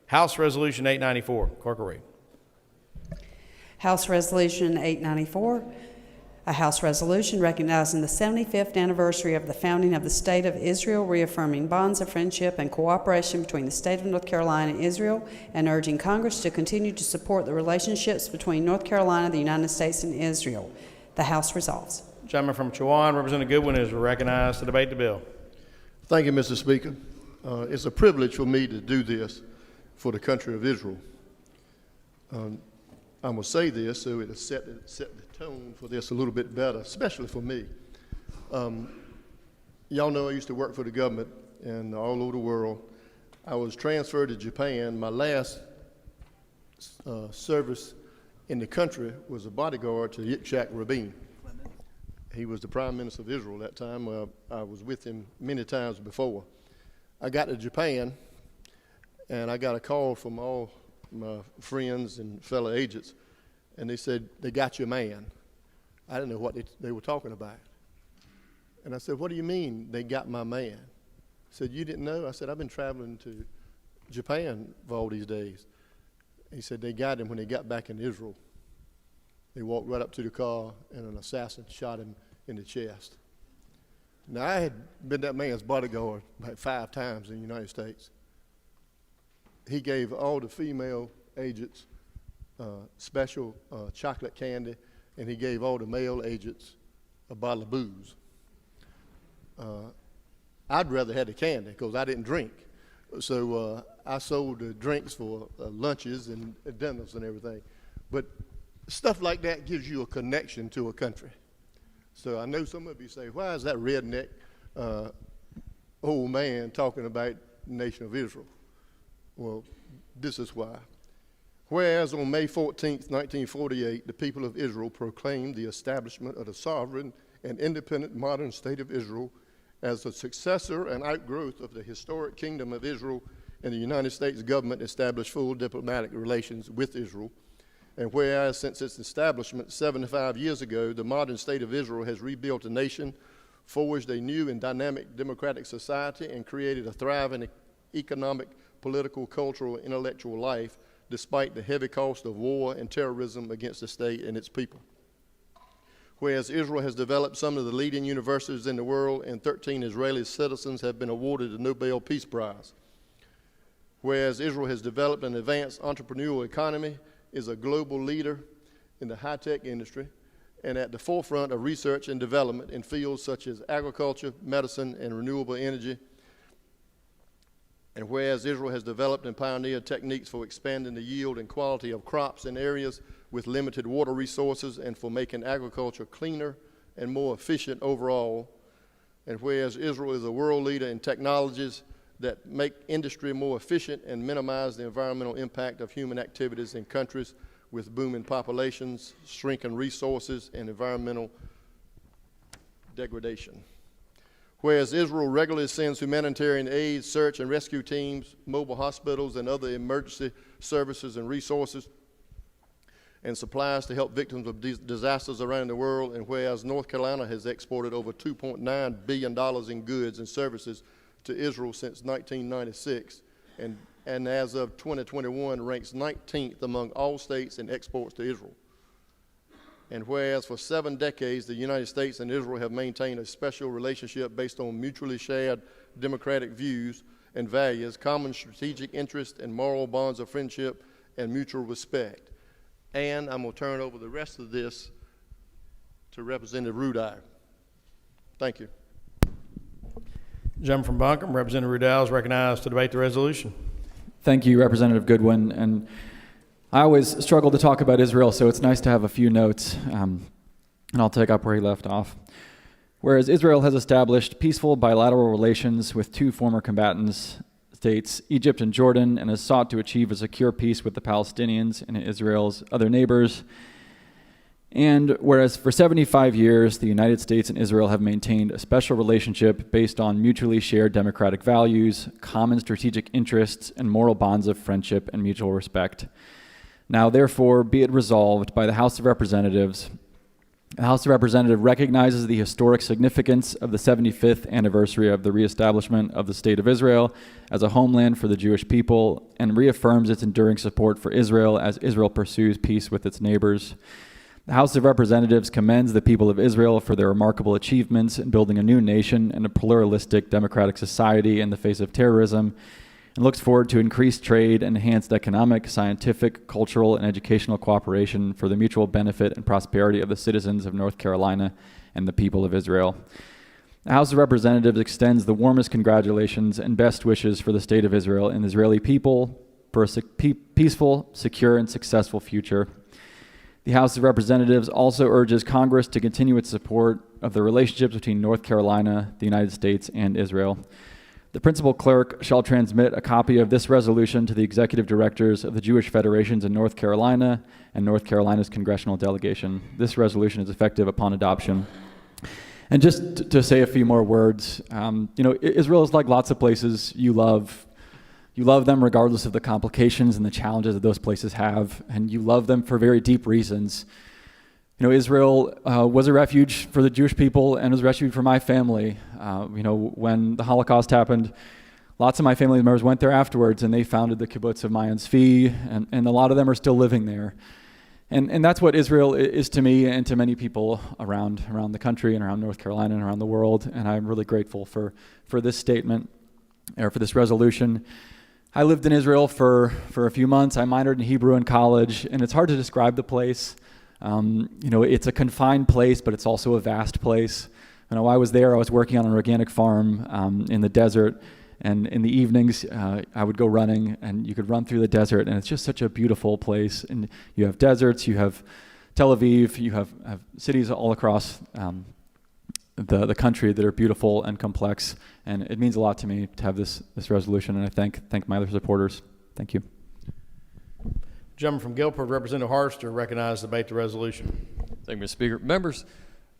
House Resolution 894. Clerk will read. House Resolution 894, a House resolution recognizing the 75th anniversary of the founding of the State of Israel, reaffirming bonds of friendship and cooperation between the State of North Carolina and Israel, and urging Congress to continue to support the relationships between North Carolina, the United States, and Israel. The House resolves. The gentleman from Chowan, Representative Goodwin, is recognized to debate the bill. Thank you, Mr. Speaker. It's a privilege for me to do this for the country of Israel. I'm going to say this so it'll set the tone for this a little bit better, especially for me. Y'all know I used to work for the government and all over the world. I was transferred to Japan. My last service in the country was a bodyguard to Yitzhak Rabin. He was the Prime Minister of Israel at that time. I was with him many times before. I got to Japan, and I got a call from all my friends and fellow agents, and they said, they got your man. I didn't know what they were talking about. And I said, what do you mean they got my man? He said, you didn't know? I said, I've been traveling to Japan for all these days. He said, they got him when they got back in Israel. They walked right up to the car, and an assassin shot him in the chest. Now, I had been that man's bodyguard like 5 times in the United States. He gave all the female agents special chocolate candy, and he gave all the male agents a bottle of booze. I'd rather have the candy because I didn't drink. So I sold the drinks for lunches and dinners and everything. But stuff like that gives you a connection to a country. So I know some of you say, why is that redneck old man talking about the nation of Israel? Well, this is why. Whereas on May 14th, 1948, the people of Israel proclaimed the establishment of the sovereign and independent modern state of Israel as a successor and outgrowth of the historic kingdom of Israel, and the United States government established full diplomatic relations with Israel. And whereas since its establishment 75 years ago, the modern state of Israel has rebuilt a nation, forged a new and dynamic democratic society, and created a thriving economic, political, cultural, and intellectual life, despite the heavy cost of war and terrorism against the state and its people. Whereas Israel has developed some of the leading universities in the world, and 13 Israeli citizens have been awarded the Nobel Peace Prize. Whereas Israel has developed an advanced entrepreneurial economy, is a global leader in the high-tech industry, and at the forefront of research and development in fields such as agriculture, medicine, and renewable energy. And whereas Israel has developed and pioneered techniques for expanding the yield and quality of crops in areas with limited water resources, and for making agriculture cleaner and more efficient overall. And whereas Israel is a world leader in technologies that make industry more efficient and minimize the environmental impact of human activities in countries with booming populations, shrinking resources, and environmental degradation. Whereas Israel regularly sends humanitarian aid, search and rescue teams, mobile hospitals, and other emergency services and resources and supplies to help victims of disasters around the world. And whereas North Carolina has exported over $2.9 billion in goods and services to Israel since 1996, and as of 2021 ranks 19th among all states in exports to Israel. And whereas for 7 decades, the United States and Israel have maintained a special relationship based on mutually shared democratic views and values, common strategic interests, and moral bonds of friendship and mutual respect. And I'm going to turn over the rest of this to Representative Rudall. Thank you. Gentleman from Buncombe, Representative Rudall, is recognized to debate the resolution. Thank you, Representative Goodwin. And I always struggle to talk about Israel, so it's nice to have a few notes, and I'll take up where he left off. Whereas Israel has established peaceful bilateral relations with 2 former combatant states, Egypt and Jordan, and has sought to achieve a secure peace with the Palestinians and Israel's other neighbors. And whereas for 75 years, the United States and Israel have maintained a special relationship based on mutually shared democratic values, common strategic interests, and moral bonds of friendship and mutual respect. Now, therefore, be it resolved by the House of Representatives The House of Representatives recognizes the historic significance of the 75th anniversary of the reestablishment of the State of Israel as a homeland for the Jewish people and reaffirms its enduring support for Israel as Israel pursues peace with its neighbors. The House of Representatives commends the people of Israel for their remarkable achievements in building a new nation and a pluralistic democratic society in the face of terrorism, and looks forward to increased trade and enhanced economic, scientific, cultural, and educational cooperation for the mutual benefit and prosperity of the citizens of North Carolina and the people of Israel. The House of Representatives extends the warmest congratulations and best wishes for the State of Israel and the Israeli people for a peaceful, secure, and successful future. The House of Representatives also urges Congress to continue its support of the relationships between North Carolina, the United States, and Israel. The principal clerk shall transmit a copy of this resolution to the executive directors of the Jewish federations in North Carolina and North Carolina's congressional delegation. This resolution is effective upon adoption. And just to say a few more words, Israel is like lots of places you love. You love them regardless of the complications and the challenges that those places have, and you love them for very deep reasons. Israel was a refuge for the Jewish people and was a refuge for my family. When the Holocaust happened, lots of my family members went there afterwards, and they founded the kibbutz of Mayan Tzvi, and a lot of them are still living there. And that's what Israel is to me and to many people around the country and around North Carolina and around the world, and I'm really grateful for this statement, or for this resolution. I lived in Israel for a few months. I minored in Hebrew in college, and it's hard to describe the place. It's a confined place, but it's also a vast place. When I was there, I was working on an organic farm in the desert, and in the evenings, I would go running, and you could run through the desert, and it's just such a beautiful place. And you have deserts, you have Tel Aviv, you have cities all across the country that are beautiful and complex, and it means a lot to me to have this resolution, and I thank my other supporters. Thank you. Gentleman from Guilford, Representative Harster, recognized to debate the resolution. Thank you, Mr. Speaker. Members,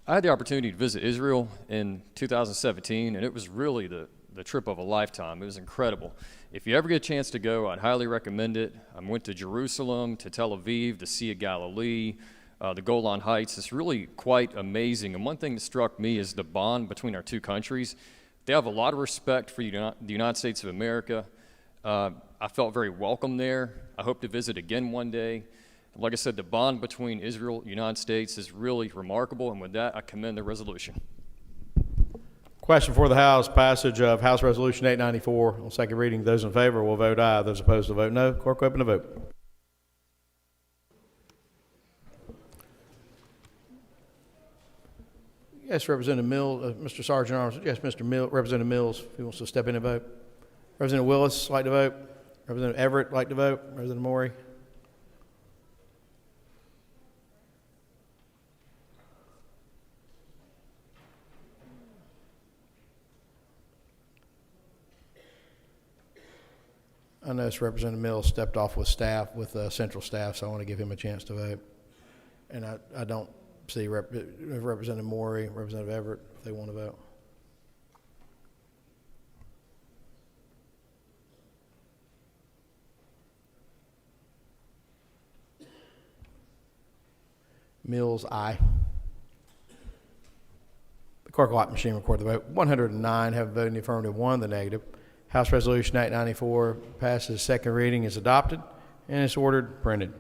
I had the opportunity to visit Israel in 2017, and it was really the trip of a lifetime. It was incredible. If you ever get a chance to go, I'd highly recommend it. I went to Jerusalem, to Tel Aviv, the Sea of Galilee, the Golan Heights. It's really quite amazing. And one thing that struck me is the bond between our two countries. They have a lot of respect for the United States of America. I felt very welcome there. I hope to visit again one day. Like I said, the bond between Israel and the United States is really remarkable, and with that, I commend the resolution. Question for the House, passage of House Resolution 894 on second reading. Those in favor will vote aye. Those opposed will vote no. Clerk, open the vote. Yes, Representative Mills, Mr. Sergeant Arms. Yes, Representative Mills, if he wants to step in and vote. Representative Willis, like to vote. Representative Everett, like to vote. Representative Morey. I noticed Representative Mills stepped off with central staff, so I want to give him a chance to vote. And I don't see Representative Morey, Representative Everett, if they want to vote. Mills, aye. The clerk will machine record the vote. 109 have voted in the affirmative, 1 in the negative. House Resolution 894 passes second reading, is adopted, and is ordered printed.